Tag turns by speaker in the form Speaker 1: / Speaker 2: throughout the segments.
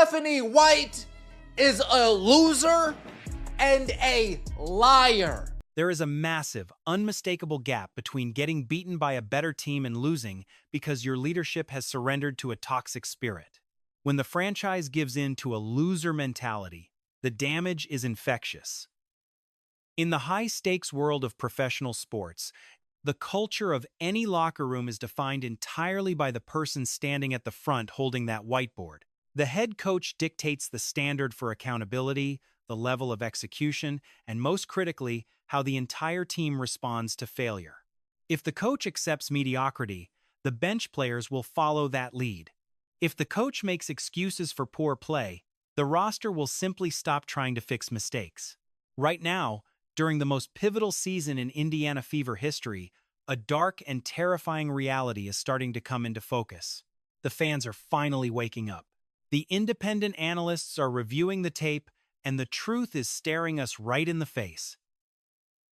Speaker 1: Stephanie White is a loser and a liar.
Speaker 2: There is a massive, unmistakable gap between getting beaten by a better team and losing because your leadership has surrendered to a toxic spirit. When the franchise gives in to a loser mentality, the damage is infectious. In the high-stakes world of professional sports, the culture of any locker room is defined entirely by the person standing at the front holding that whiteboard. The head coach dictates the standard for accountability, the level of execution, and most critically, how the entire team responds to failure. If the coach accepts mediocrity, the bench players will follow that lead. If the coach makes excuses for poor play, the roster will simply stop trying to fix mistakes. Right now, during the most pivotal season in Indiana Fever history, a dark and terrifying reality is starting to come into focus. The fans are finally waking up. The independent analysts are reviewing the tape, and the truth is staring us right in the face.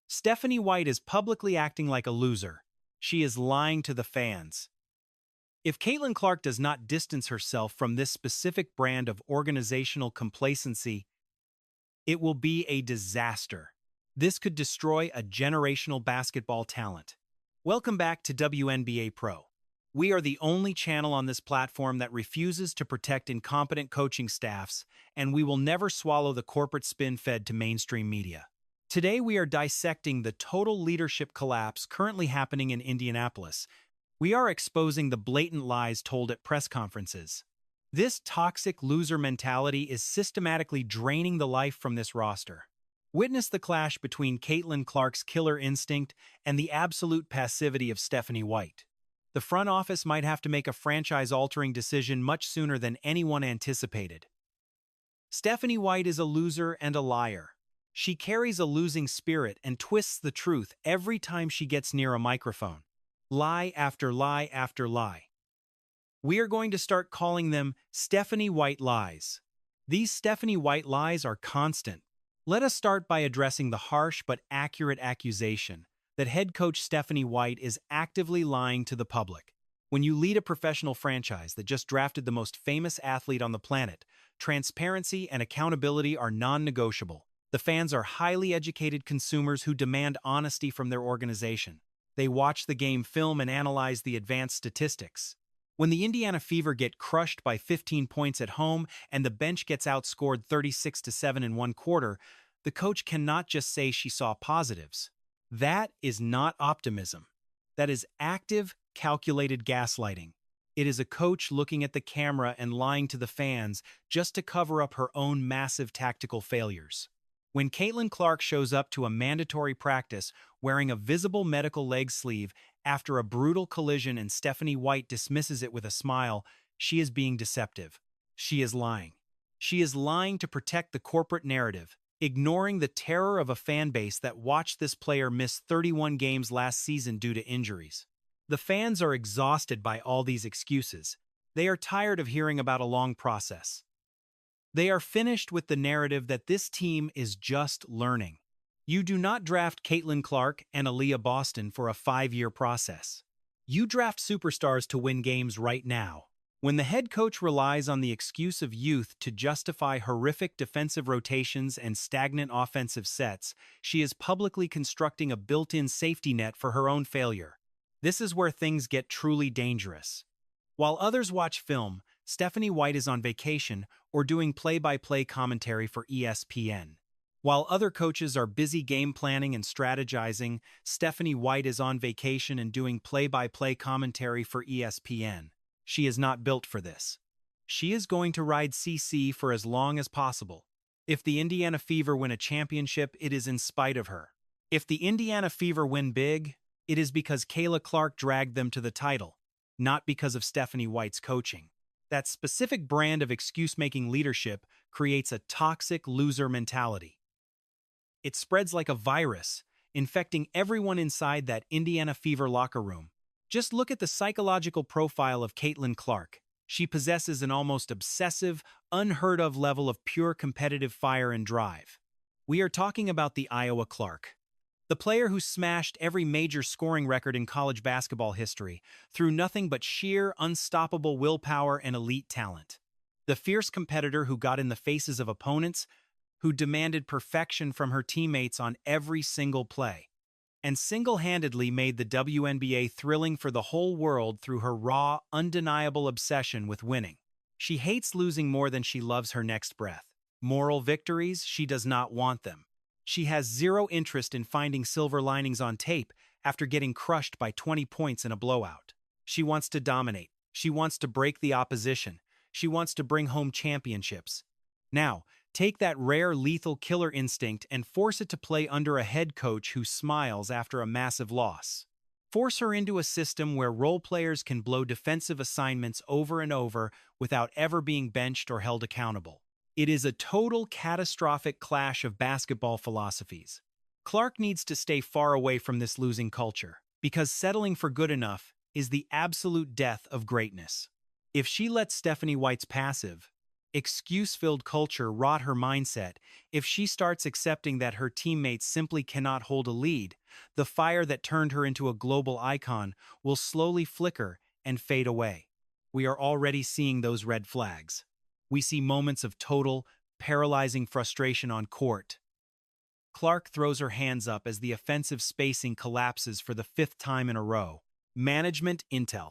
Speaker 2: Stephanie White is publicly acting like a loser. She is lying to the fans. If Caitlin Clark does not distance herself from this specific brand of organizational complacency, it will be a disaster. This could destroy a generational basketball talent. Welcome back to WNBA Pro. We are the only channel on this platform that refuses to protect incompetent coaching staffs, and we will never swallow the corporate spin fed to mainstream media. Today we are dissecting the total leadership collapse currently happening in Indianapolis. We are exposing the blatant lies told at press conferences. This toxic loser mentality is systematically draining the life from this roster. Witness the clash between Caitlin Clark's killer instinct and the absolute passivity of Stephanie White. The front office might have to make a franchise-altering decision much sooner than anyone anticipated. Stephanie White is a loser and a liar. She carries a losing spirit and twists the truth every time she gets near a microphone. Lie after lie after lie. We are going to start calling them Stephanie White lies. These Stephanie White lies are constant. Let us start by addressing the harsh but accurate accusation that head coach Stephanie White is actively lying to the public. When you lead a professional franchise that just drafted the most famous athlete on the planet, transparency and accountability are non-negotiable. The fans are highly educated consumers who demand honesty from their organization. They watch the game film and analyze the advanced statistics. When the Indiana Fever get crushed by 15 points at home and the bench gets outscored 36-7 in one quarter, the coach cannot just say she saw positives. That is not optimism. That is active, calculated gaslighting. It is a coach looking at the camera and lying to the fans just to cover up her own massive tactical failures. When Caitlin Clark shows up to a mandatory practice wearing a visible medical leg sleeve after a brutal collision and Stephanie White dismisses it with a smile, she is being deceptive. She is lying. She is lying to protect the corporate narrative, ignoring the terror of a fan base that watched this player miss 31 games last season due to injuries. The fans are exhausted by all these excuses. They are tired of hearing about a long process. They are finished with the narrative that this team is just learning. You do not draft Caitlin Clark and Aaliyah Boston for a 5-year process. You draft superstars to win games right now. When the head coach relies on the excuse of youth to justify horrific defensive rotations and stagnant offensive sets, she is publicly constructing a built-in safety net for her own failure. This is where things get truly dangerous. While others watch film, Stephanie White is on vacation or doing play-by-play commentary for ESPN. While other coaches are busy game planning and strategizing, Stephanie White is on vacation and doing play-by-play commentary for ESPN. She is not built for this. She is going to ride CC for as long as possible. If the Indiana Fever win a championship, it is in spite of her. If the Indiana Fever win big, it is because Kayla Clark dragged them to the title, not because of Stephanie White's coaching. That specific brand of excuse-making leadership creates a toxic loser mentality. It spreads like a virus, infecting everyone inside that Indiana Fever locker room. Just look at the psychological profile of Caitlin Clark. She possesses an almost obsessive, unheard-of level of pure competitive fire and drive. We are talking about the Iowa Clark, the player who smashed every major scoring record in college basketball history through nothing but sheer, unstoppable willpower and elite talent. The fierce competitor who got in the faces of opponents, who demanded perfection from her teammates on every single play, and single-handedly made the WNBA thrilling for the whole world through her raw, undeniable obsession with winning. She hates losing more than she loves her next breath. Moral victories, she does not want them. She has zero interest in finding silver linings on tape after getting crushed by 20 points in a blowout. She wants to dominate. She wants to break the opposition. She wants to bring home championships. Now, take that rare lethal killer instinct and force it to play under a head coach who smiles after a massive loss. Force her into a system where role players can blow defensive assignments over and over without ever being benched or held accountable. It is a total catastrophic clash of basketball philosophies. Clark needs to stay far away from this losing culture, because settling for good enough is the absolute death of greatness. If she lets Stephanie White's passive, excuse-filled culture rot her mindset, if she starts accepting that her teammates simply cannot hold a lead, the fire that turned her into a global icon will slowly flicker and fade away. We are already seeing those red flags. We see moments of total, paralyzing frustration on court. Clark throws her hands up as the offensive spacing collapses for the 5th time in a row. Management intel.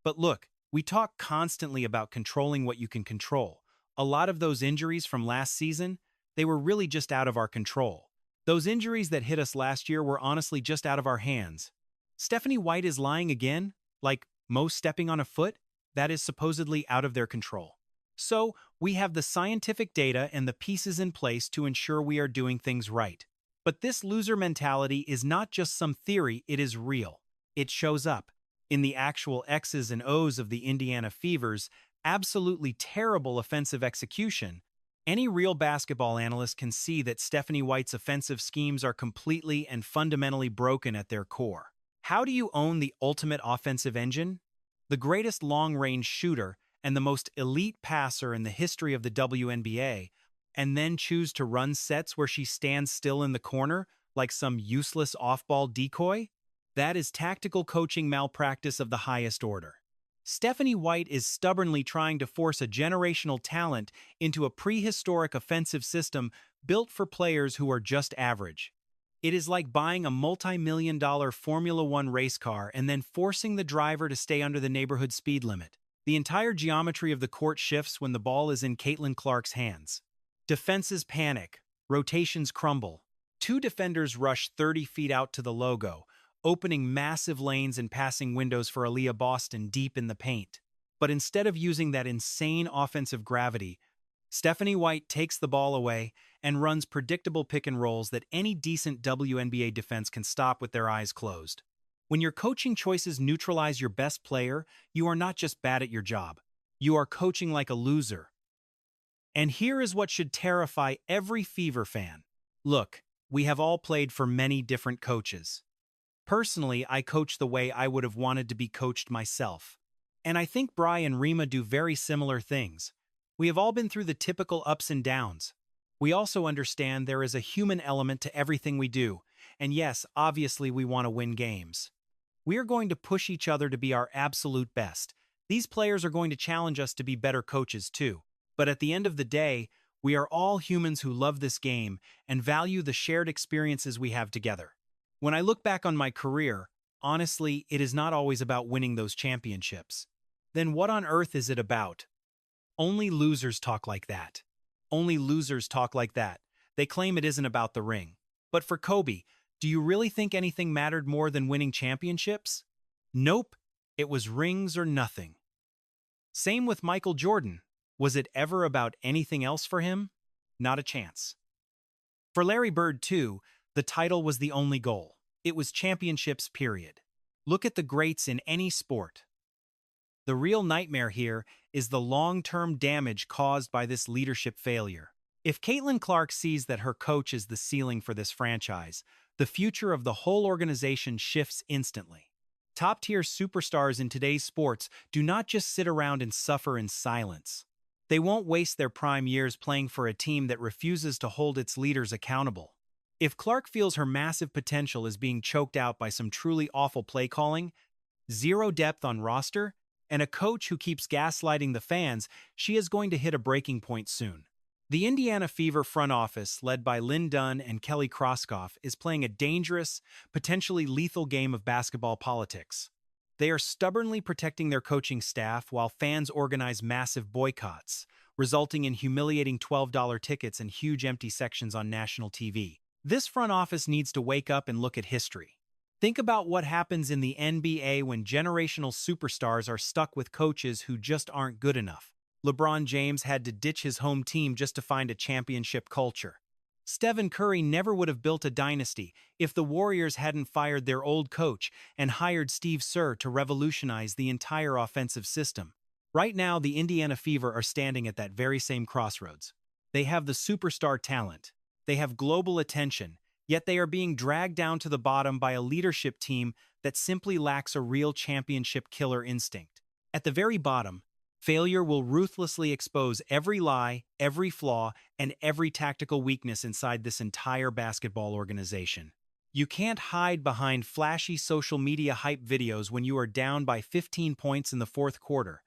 Speaker 2: But look, we talk constantly about controlling what you can control. A lot of those injuries from last season, they were really just out of our control. Those injuries that hit us last year were honestly just out of our hands. Stephanie White is lying again, like Mo stepping on a foot? That is supposedly out of their control. So, we have the scientific data and the pieces in place to ensure we are doing things right. But this loser mentality is not just some theory, it is real. It shows up in the actual X's and O's of the Indiana Fever's absolutely terrible offensive execution. Any real basketball analyst can see that Stephanie White's offensive schemes are completely and fundamentally broken at their core. How do you own the ultimate offensive engine? The greatest long-range shooter and the most elite passer in the history of the WNBA, and then choose to run sets where she stands still in the corner like some useless off-ball decoy? That is tactical coaching malpractice of the highest order. Stephanie White is stubbornly trying to force a generational talent into a prehistoric offensive system built for players who are just average. It is like buying a multi-million-dollar Formula One race car and then forcing the driver to stay under the neighborhood speed limit. The entire geometry of the court shifts when the ball is in Caitlin Clark's hands. Defenses panic, rotations crumble. 2 defenders rush 30 feet out to the logo, opening massive lanes and passing windows for Aaliyah Boston deep in the paint. But instead of using that insane offensive gravity, Stephanie White takes the ball away and runs predictable pick and rolls that any decent WNBA defense can stop with their eyes closed. When your coaching choices neutralize your best player, you are not just bad at your job. You are coaching like a loser. And here is what should terrify every Fever fan. Look, we have all played for many different coaches. Personally, I coach the way I would have wanted to be coached myself. And I think Bry and Rima do very similar things. We have all been through the typical ups and downs. We also understand there is a human element to everything we do. And yes, obviously we want to win games. We are going to push each other to be our absolute best. These players are going to challenge us to be better coaches too. But at the end of the day, we are all humans who love this game and value the shared experiences we have together. When I look back on my career, honestly, it is not always about winning those championships. Then what on earth is it about? Only losers talk like that. Only losers talk like that. They claim it isn't about the ring. But for Kobe, do you really think anything mattered more than winning championships? Nope, it was rings or nothing. Same with Michael Jordan. Was it ever about anything else for him? Not a chance. For Larry Bird, too, the title was the only goal. It was championships, period. Look at the greats in any sport. The real nightmare here is the long-term damage caused by this leadership failure. If Caitlin Clark sees that her coach is the ceiling for this franchise, the future of the whole organization shifts instantly. Top-tier superstars in today's sports do not just sit around and suffer in silence. They won't waste their prime years playing for a team that refuses to hold its leaders accountable. If Clark feels her massive potential is being choked out by some truly awful play calling, zero depth on roster, And a coach who keeps gaslighting the fans, she is going to hit a breaking point soon. The Indiana Fever front office, led by Lynn Dunn and Kelly Kroskoff, is playing a dangerous, potentially lethal game of basketball politics. They are stubbornly protecting their coaching staff while fans organize massive boycotts, resulting in humiliating $12 tickets and huge empty sections on national TV. This front office needs to wake up and look at history. Think about what happens in the NBA when generational superstars are stuck with coaches who just aren't good enough. LeBron James had to ditch his home team just to find a championship culture. Stephen Curry never would have built a dynasty if the Warriors hadn't fired their old coach and hired Steve Kerr to revolutionize the entire offensive system. Right now, the Indiana Fever are standing at that very same crossroads. They have the superstar talent. They have global attention, yet they are being dragged down to the bottom by a leadership team that simply lacks a real championship killer instinct. At the very bottom, failure will ruthlessly expose every lie, every flaw, and every tactical weakness inside this entire basketball organization. You can't hide behind flashy social media hype videos when you are down by 15 points in the fourth quarter.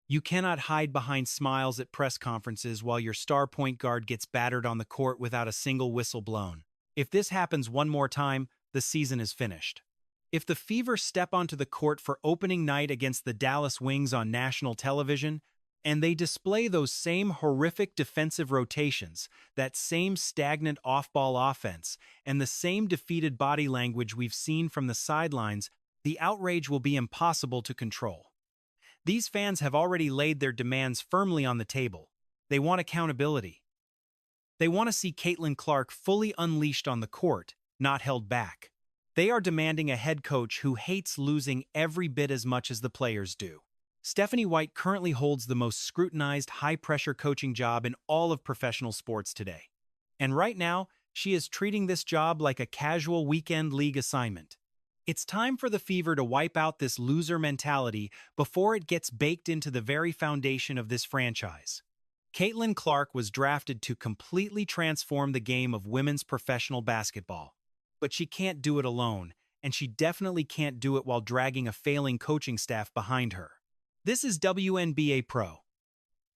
Speaker 2: You cannot hide behind smiles at press conferences while your star point guard gets battered on the court without a single whistle blown. If this happens one more time, the season is finished. If the Fever step onto the court for opening night against the Dallas Wings on national television, and they display those same horrific defensive rotations, that same stagnant off-ball offense, and the same defeated body language we've seen from the sidelines, the outrage will be impossible to control. These fans have already laid their demands firmly on the table. They want accountability. They want to see Caitlin Clark fully unleashed on the court, not held back. They are demanding a head coach who hates losing every bit as much as the players do. Stephanie White currently holds the most scrutinized, high-pressure coaching job in all of professional sports today. And right now, she is treating this job like a casual weekend league assignment. It's time for the Fever to wipe out this loser mentality before it gets baked into the very foundation of this franchise. Caitlin Clark was drafted to completely transform the game of women's professional basketball. But she can't do it alone, and she definitely can't do it while dragging a failing coaching staff behind her. This is WNBA Pro.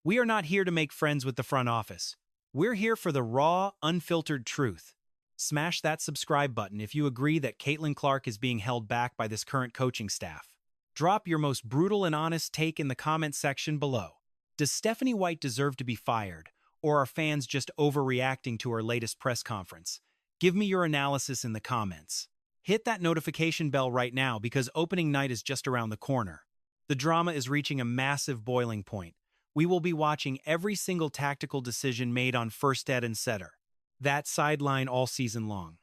Speaker 2: We are not here to make friends with the front office. We're here for the raw, unfiltered truth. Smash that subscribe button if you agree that Caitlin Clark is being held back by this current coaching staff. Drop your most brutal and honest take in the comment section below. Does Stephanie White deserve to be fired, or are fans just overreacting to her latest press conference? Give me your analysis in the comments. Hit that notification bell right now because opening night is just around the corner. The drama is reaching a massive boiling point. We will be watching every single tactical decision made on First Ed and Setter. That sideline all season long.